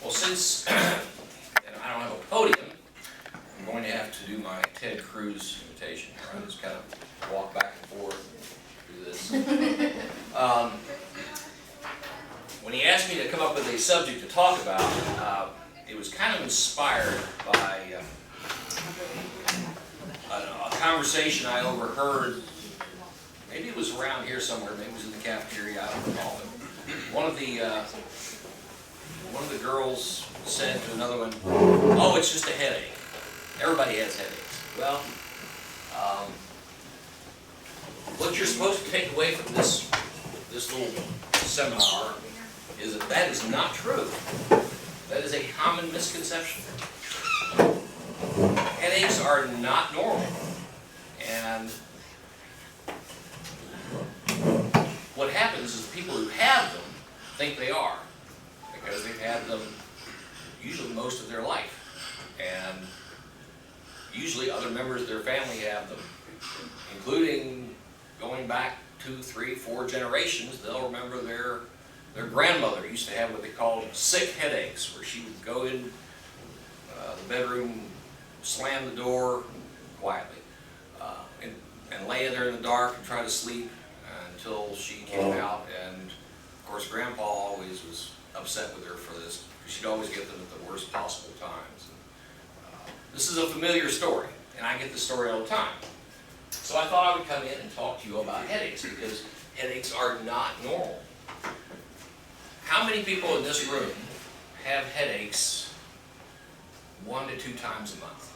Well, since I don't have a podium, I'm going to have to do my Ted Cruz imitation. I just kind of walk back and forth through this. When he asked me to come up with a subject to talk about, it was kind of inspired by a conversation I overheard. Maybe it was around here somewhere. Maybe it was in the cafeteria. I don't recall. But one of the girls said to another one, "Oh, it's just a headache. Everybody has headaches." Well, what you're supposed to take away from this little seminar is that is not true. That is a common misconception. Headaches are not normal. And what happens is people who have them think they are, because they've had them usually most of their life. And usually other members of their family have them, including going back 2, 3, 4 generations. They'll remember their grandmother used to have what they called sick headaches, where she would go in the bedroom, slam the door quietly, and lay in there in the dark and try to sleep until she came out. And of course, Grandpa always was upset with her for this, because she'd always get them at the worst possible times. This is a familiar story, and I get the story all the time. So I thought I would come in and talk to you about headaches, because headaches are not normal. How many people in this room have headaches 1 to 2 times a month?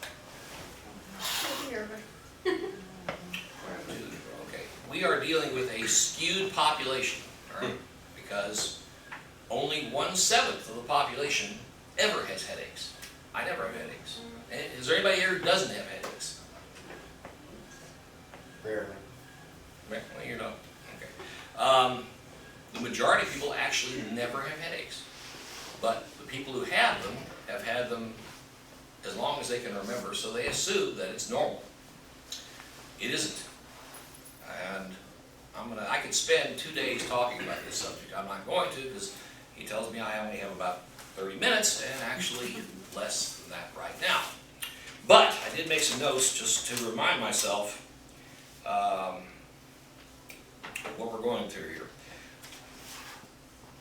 Okay. We are dealing with a skewed population, all right? Because only 1/7 of the population ever has headaches. I never have headaches. Is there anybody here who doesn't have headaches? Rarely. Well, you know. Okay. The majority of people actually never have headaches. But the people who have them have had them as long as they can remember, so they assume that it's normal. It isn't. And I could spend 2 days talking about this subject. I'm not going to, because he tells me I only have about 30 minutes, and actually less than that right now. But I did make some notes just to remind myself what we're going through here.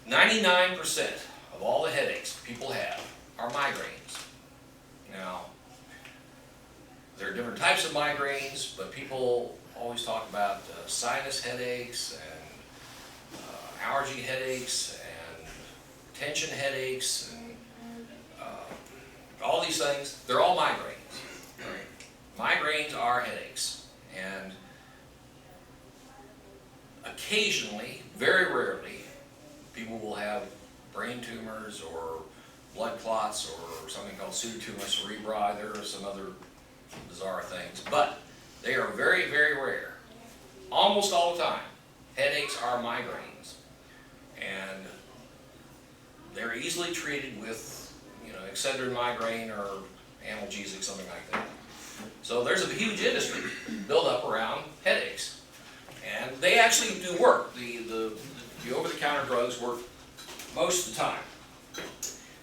99% of all the headaches people have are migraines. Now, there are different types of migraines, but people always talk about sinus headaches and allergy headaches and tension headaches and all these things. They're all migraines. Right? Migraines are headaches, and occasionally, very rarely, people will have brain tumors or blood clots or something called pseudotumor cerebri. There are some other bizarre things, but they are very, very rare. Almost all the time, headaches are migraines, and they're easily treated with, Excedrin migraine or analgesic, something like that. So there's a huge industry built up around headaches, and they actually do work. The over-the-counter drugs work most of the time.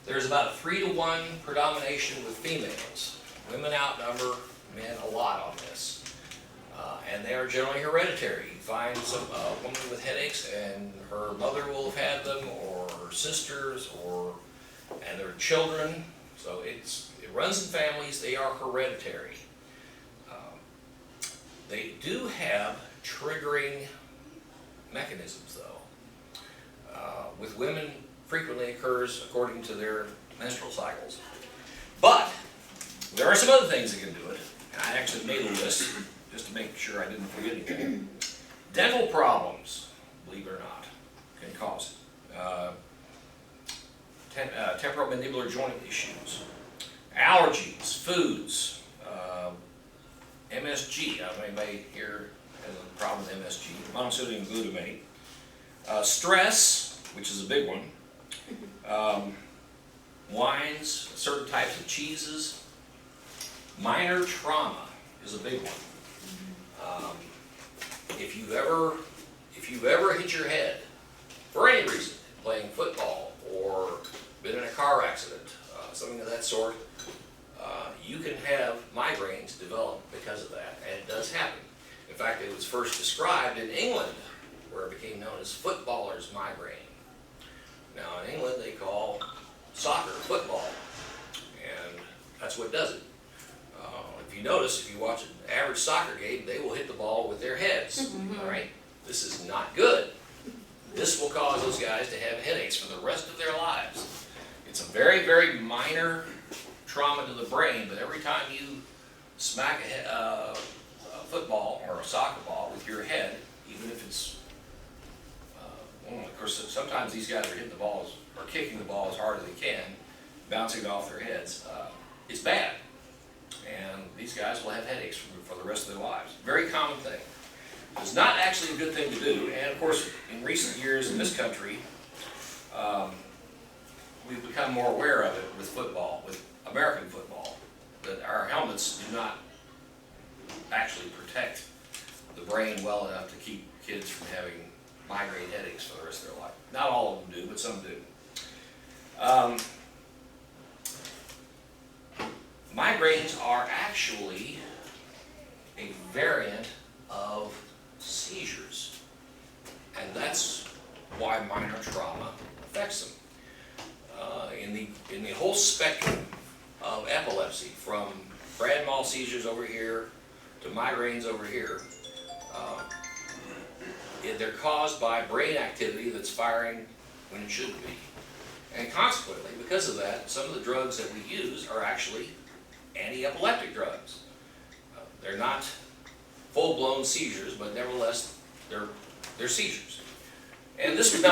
There's about a 3-to-1 predomination with females. Women outnumber men a lot on this. And they are generally hereditary. You find a woman with headaches, and her mother will have had them, or her sisters, and their children. So it runs in families. They are hereditary. They do have triggering mechanisms, though. With women, frequently occurs according to their menstrual cycles. But there are some other things that can do it. And I actually made a list just to make sure I didn't forget anything. Dental problems, believe it or not, can cause it. Temporomandibular joint issues, allergies, foods, MSG. I don't know if anybody here has a problem with MSG, monosodium glutamate. Stress, which is a big one. Wines, certain types of cheeses. Minor trauma is a big one. If you've ever hit your head for any reason, playing football or been in a car accident, something of that sort, you can have migraines develop because of that, and it does happen. In fact, it was first described in England, where it became known as footballer's migraine. Now in England they call soccer football, and that's what does it. If you notice, if you watch an average soccer game, they will hit the ball with their heads, all right? This is not good. This will cause those guys to have headaches for the rest of their lives. It's a very, very minor trauma to the brain, but every time you smack a football or a soccer ball with your head, even if it's, of course, sometimes these guys are hitting the balls or kicking the ball as hard as they can, bouncing it off their heads, it's bad. And these guys will have headaches for the rest of their lives. Very common thing. It's not actually a good thing to do, and of course, in recent years in this country, we've become more aware of it with football, with American football, that our helmets do not actually protect the brain well enough to keep kids from having migraine headaches for the rest of their life. Not all of them do, but some do. Migraines are actually a variant of seizures, and that's why minor trauma affects them. In the whole spectrum of epilepsy, from grand mal seizures over here to migraines over here, they're caused by brain activity that's firing when it shouldn't be. And consequently, because of that, some of the drugs that we use are actually anti-epileptic drugs. They're not full-blown seizures, but nevertheless, they're seizures. And this was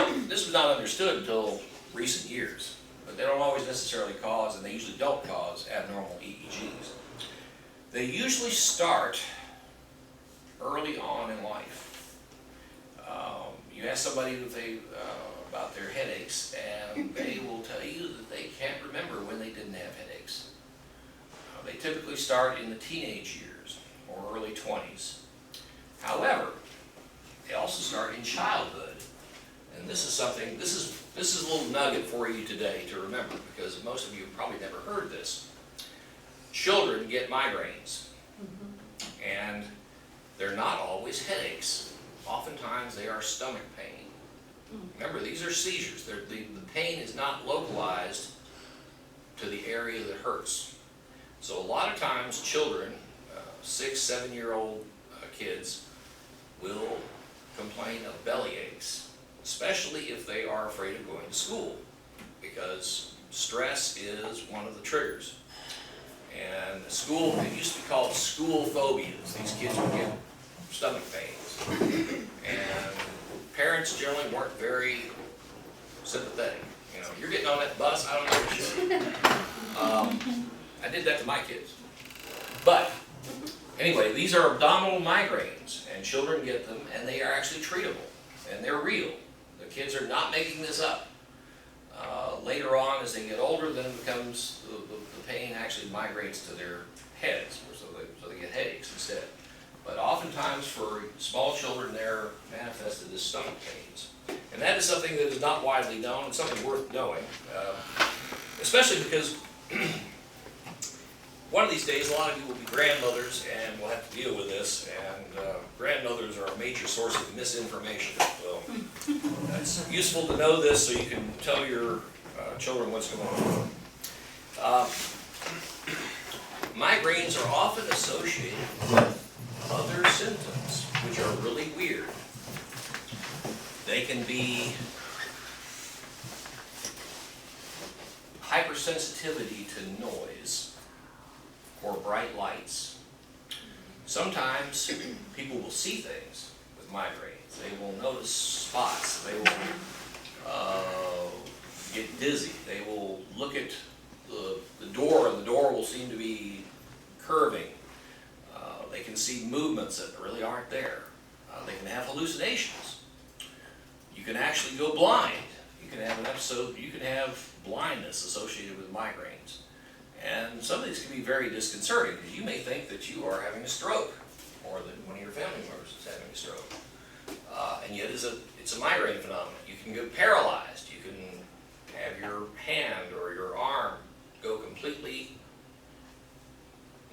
not understood until recent years. But they don't always necessarily cause, and they usually don't cause, abnormal EEGs. They usually start early on in life. You ask somebody if about their headaches, and they will tell you that they can't remember when they didn't have headaches. They typically start in the teenage years or early 20s. However, they also start in childhood. And this is something, this is a little nugget for you today to remember, because most of you have probably never heard this. Children get migraines, and they're not always headaches. Oftentimes they are stomach pain. Remember, these are seizures. The pain is not localized to the area that hurts. So a lot of times children, 6, 7-year-old kids, will complain of belly aches, especially if they are afraid of going to school, because stress is one of the triggers. And school, it used to be called school phobias. These kids would get stomach pains. And parents generally weren't very sympathetic. You know, you're getting on that bus, I don't know what you're doing. I did that to my kids. But anyway, these are abdominal migraines, and children get them, and they are actually treatable, and they're real. The kids are not making this up. Later on, as they get older, then it becomes, the pain actually migrates to their heads, so they get headaches instead. But oftentimes for small children, they're manifested as stomach pains. And that is something that is not widely known, and something worth knowing, especially because one of these days, a lot of you will be grandmothers and will have to deal with this, and grandmothers are a major source of misinformation. So it's useful to know this so you can tell your children what's going on. Migraines are often associated with other symptoms, which are really weird. They can be hypersensitivity to noise or bright lights. Sometimes people will see things with migraines. They will notice spots. They will get dizzy. They will look at the door, and the door will seem to be curving. They can see movements that really aren't there. They can have hallucinations. You can actually go blind. You can have an episode, you can have blindness associated with migraines. And some of these can be very disconcerting, because you may think that you are having a stroke, or that one of your family members is having a stroke. And yet it's a migraine phenomenon. You can get paralyzed. You can have your hand or your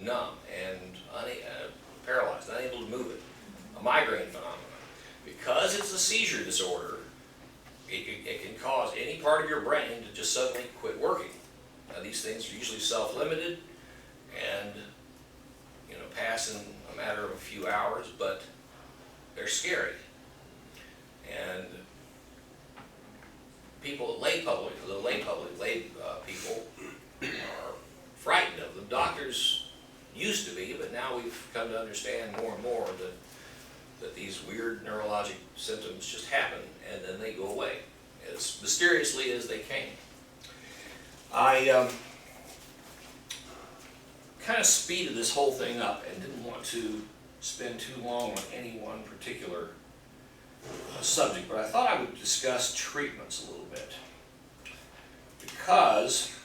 numb and paralyzed, unable to move it. A migraine phenomenon. Because it's a seizure disorder, it can cause any part of your brain to just suddenly quit working. Now, these things are usually self-limited and pass in a matter of a few hours, but they're scary. And people, lay people are frightened of them. Doctors used to be, but now we've come to understand more and more that these weird neurologic symptoms just happen and then they go away as mysteriously as they came. I kind of speeded this whole thing up and didn't want to spend too long on any one particular subject, but I thought I would discuss treatments a little bit, because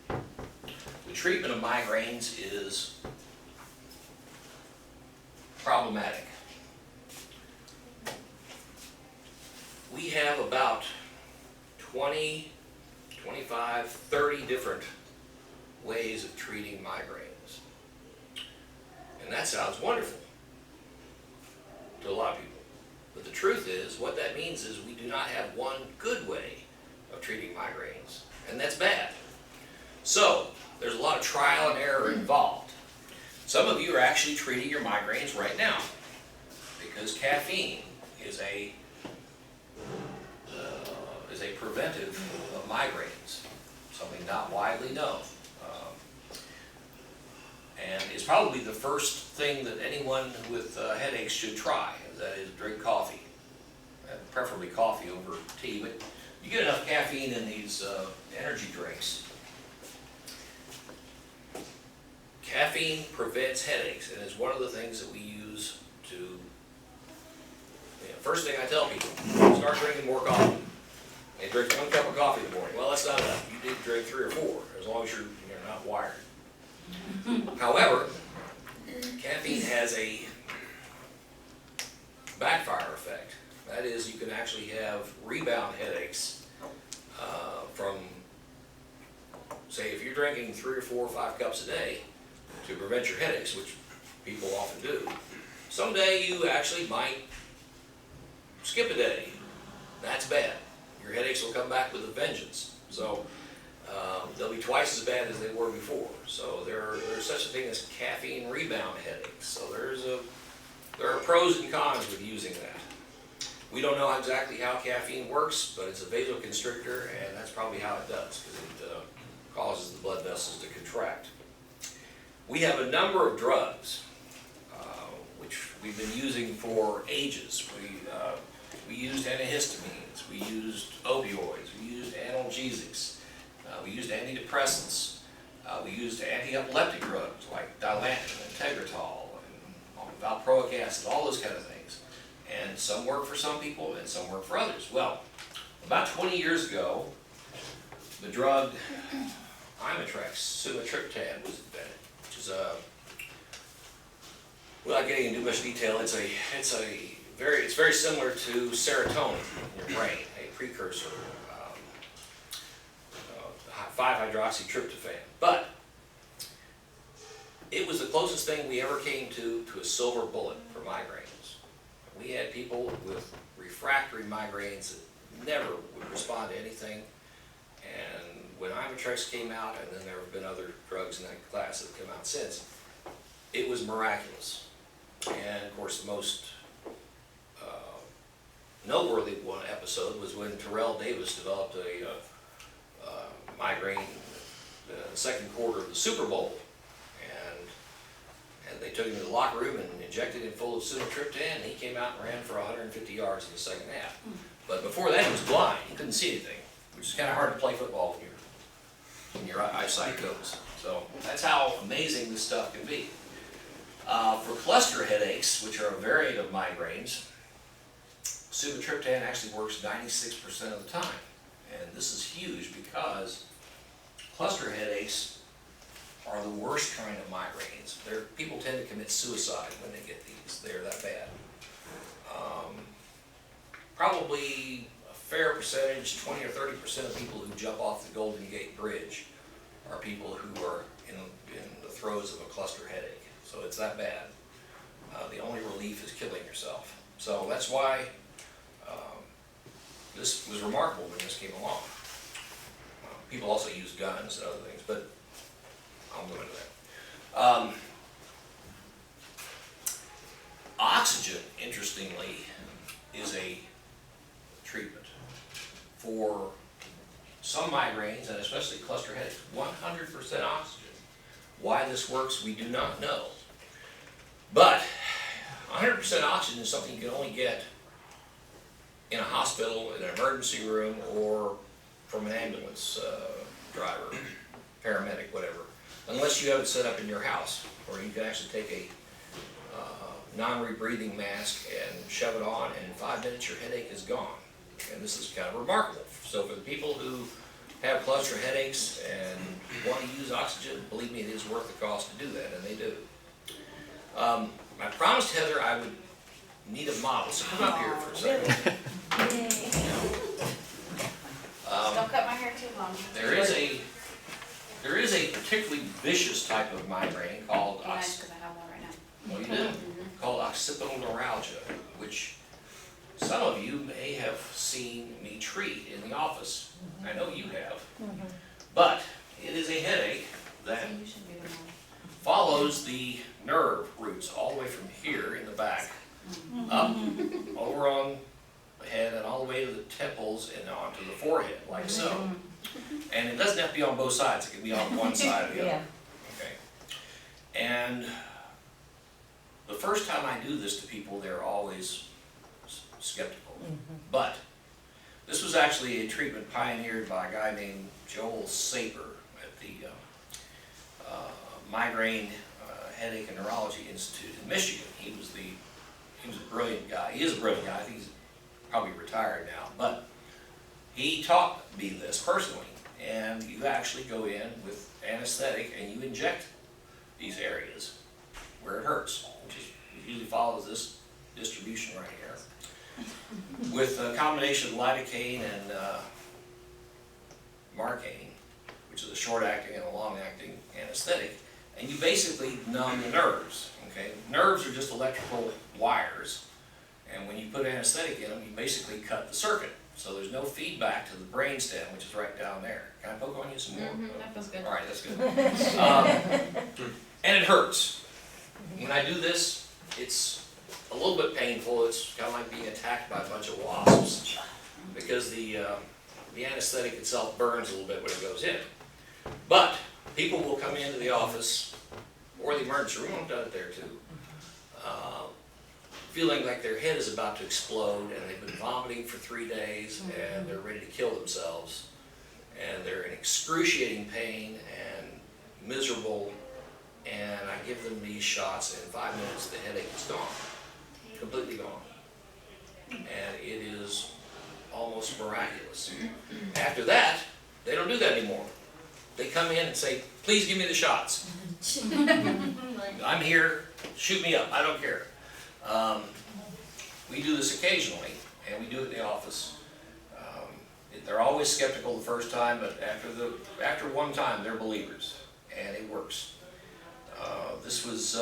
the treatment of migraines is problematic. We have about 20, 25, 30 different ways of treating migraines. And that sounds wonderful to a lot of people. But the truth is, what that means is we do not have one good way of treating migraines, and that's bad. So, there's a lot of trial and error involved. Some of you are actually treating your migraines right now, because caffeine is a preventive of migraines, something not widely known. And it's probably the first thing that anyone with headaches should try, that is drink coffee, and preferably coffee over tea, but you get enough caffeine in these energy drinks. Caffeine prevents headaches, and is one of the things that we use to, first thing I tell people, start drinking more coffee. They drink 1 cup of coffee in the morning. Well, that's not enough. You need to drink 3 or 4, as long as you're not wired. However, caffeine has a backfire effect. That is, you can actually have rebound headaches from, say, if you're drinking 3 or 4 or 5 cups a day to prevent your headaches, which people often do, someday you actually might skip a day. That's bad. Your headaches will come back with a vengeance. So they'll be twice as bad as they were before. So there's such a thing as caffeine rebound headaches. So there are pros and cons with using that. We don't know exactly how caffeine works, but it's a vasoconstrictor, and that's probably how it does, because it causes the blood vessels to contract. We have a number of drugs which we've been using for ages. We used antihistamines, we used opioids, we used analgesics, we used antidepressants, we used anti-epileptic drugs like Dilantin and Tegretol and valproic acid, all those kind of things. And some work for some people and some work for others. Well, about 20 years ago, the drug Imitrex, sumatriptan, was invented, which is without getting into too much detail, it's very similar to serotonin in your brain, a precursor, 5-hydroxytryptophan. But it was the closest thing we ever came to a silver bullet for migraines. We had people with refractory migraines that never would respond to anything. And when Imitrex came out, and then there have been other drugs in that class that have come out since, it was miraculous. And of course, the most noteworthy one episode was when Terrell Davis developed a migraine the second quarter of the Super Bowl, and they took him to the locker room and injected him full of sumatriptan, and he came out and ran for 150 yards in the second half. But before that, he was blind; he couldn't see anything, which is kind of hard to play football when your eyesight goes. So that's how amazing this stuff can be. For cluster headaches, which are a variant of migraines, sumatriptan actually works 96% of the time. And this is huge because cluster headaches are the worst kind of migraines. People tend to commit suicide when they get these. They're that bad. Probably a fair percentage, 20 or 30% of people who jump off the Golden Gate Bridge are people who are in the throes of a cluster headache. So it's that bad. The only relief is killing yourself. So that's why this was remarkable when this came along. People also use guns and other things, but I'll go into that. Oxygen, interestingly, is a treatment for some migraines and especially cluster headaches. 100% oxygen. Why this works, we do not know. But 100% oxygen is something you can only get in a hospital, in an emergency room, or from an ambulance driver, paramedic, whatever. Unless you have it set up in your house, or you can actually take a non-rebreathing mask and shove it on, and in 5 minutes your headache is gone. And this is kind of remarkable. So for the people who have cluster headaches and want to use oxygen, believe me, it is worth the cost to do that, and they do. I promised Heather I would need a model, so come up here for a second. Don't cut my hair too long. There is a particularly vicious type of migraine called Be nice, because I have one right now. well, you do, called occipital neuralgia, which some of you may have seen me treat in the office. I know you have. But it is a headache that So you should be the one. follows the nerve roots all the way from here in the back, up, over on the head, and all the way to the temples and onto the forehead, like so. And it doesn't have to be on both sides, it can be on one side or the other. Okay. And the first time I do this to people, they're always skeptical. But this was actually a treatment pioneered by a guy named Joel Saper at the Migraine Headache and Neurology Institute in Michigan. He was a brilliant guy. He is a brilliant guy. I think he's probably retired now. But he taught me this personally. And you actually go in with anesthetic and you inject these areas where it hurts, which is, usually follows this distribution right here, with a combination of lidocaine and Marcaine, which is a short-acting and a long-acting anesthetic, and you basically numb the nerves. Okay, nerves are just electrical wires, and when you put anesthetic in them, you basically cut the circuit. So there's no feedback to the brainstem, which is right down there. Can I poke on you some more? That feels good. All right, that's good. And it hurts. When I do this, it's a little bit painful. It's kind of like being attacked by a bunch of wasps, because the anesthetic itself burns a little bit when it goes in. But people will come into the office or the emergency room, I've done it there too, feeling like their head is about to explode, and they've been vomiting for 3 days, and they're ready to kill themselves, and they're in excruciating pain and miserable, and I give them these shots, and in 5 minutes the headache is gone, completely gone, and it is almost miraculous. After that, they don't do that anymore. They come in and say, please give me the shots. I'm here, shoot me up, I don't care. We do this occasionally, and we do it in the office. They're always skeptical the first time, but after one time, they're believers, and it works. This was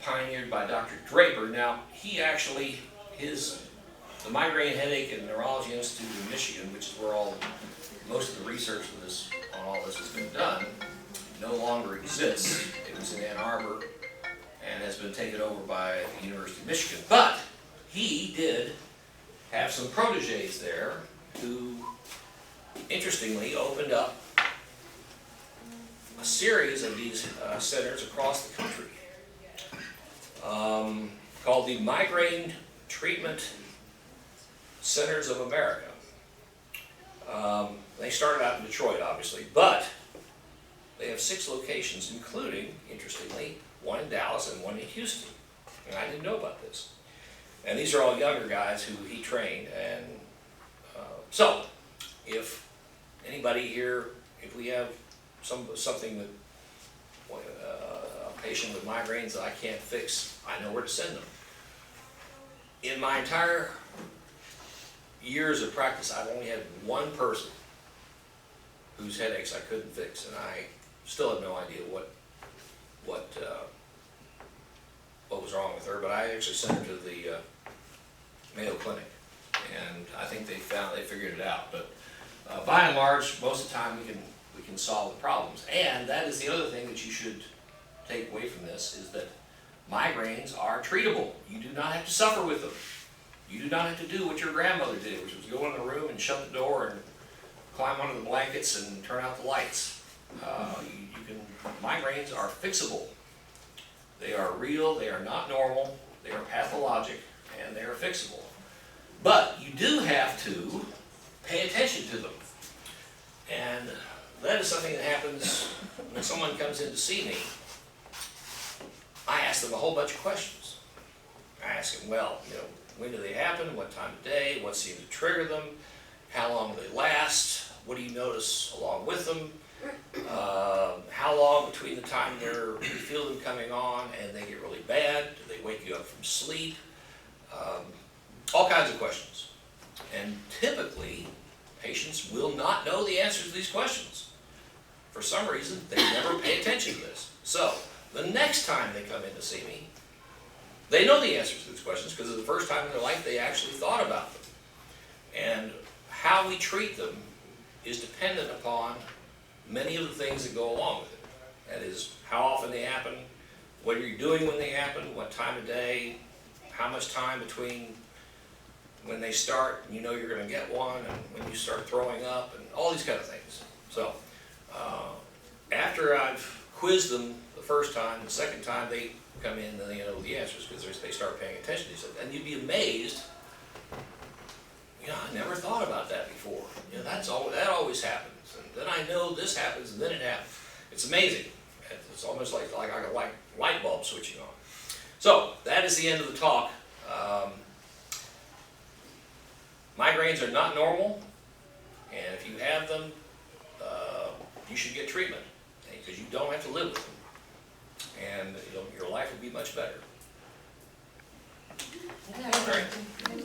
pioneered by Dr. Draper. Now, he actually, the Migraine Headache and Neurology Institute in Michigan, which is where most of the research on all this has been done, no longer exists. It was in Ann Arbor and has been taken over by the University of Michigan. But he did have some proteges there who, interestingly, opened up a series of these centers across the country called the Migraine Treatment Centers of America. They started out in Detroit, obviously, but they have 6 locations, including, interestingly, one in Dallas and one in Houston. And I didn't know about this. And these are all younger guys who he trained. And so, if anybody here, if we have something that a patient with migraines that I can't fix, I know where to send them. In my entire years of practice, I've only had one person whose headaches I couldn't fix, and I still have no idea what was wrong with her, but I actually sent her to the Mayo Clinic, and I think they figured it out, but by and large, most of the time we can solve the problems. And that is the other thing that you should take away from this, is that migraines are treatable. You do not have to suffer with them. You do not have to do what your grandmother did, which was go in the room and shut the door and climb under the blankets and turn out the lights. Migraines are fixable. They are real, they are not normal, they are pathologic, and they are fixable. But you do have to pay attention to them. And that is something that happens when someone comes in to see me. I ask them a whole bunch of questions. I ask them, well, when do they happen? What time of day? What seems to trigger them? How long do they last? What do you notice along with them? How long between the time you feel them coming on and they get really bad? Do they wake you up from sleep? All kinds of questions. And typically, patients will not know the answers to these questions. For some reason, they never pay attention to this. So, the next time they come in to see me, they know the answers to these questions because it's the first time in their life they actually thought about them. And how we treat them is dependent upon many of the things that go along with it. That is, how often they happen, what are you doing when they happen, what time of day, how much time between when they start and you know you're going to get one, and when you start throwing up, and all these kind of things. So, after I've quizzed them the first time, the second time they come in and they know the answers because they start paying attention to these things. And you'd be amazed, I never thought about that before. That always happens. And then I know this happens, and then it happens. It's amazing. It's almost like a light bulb switching on. So, that is the end of the talk. Migraines are not normal, and if you have them, you should get treatment, because you don't have to live with them, and your life will be much better. Yeah. All right.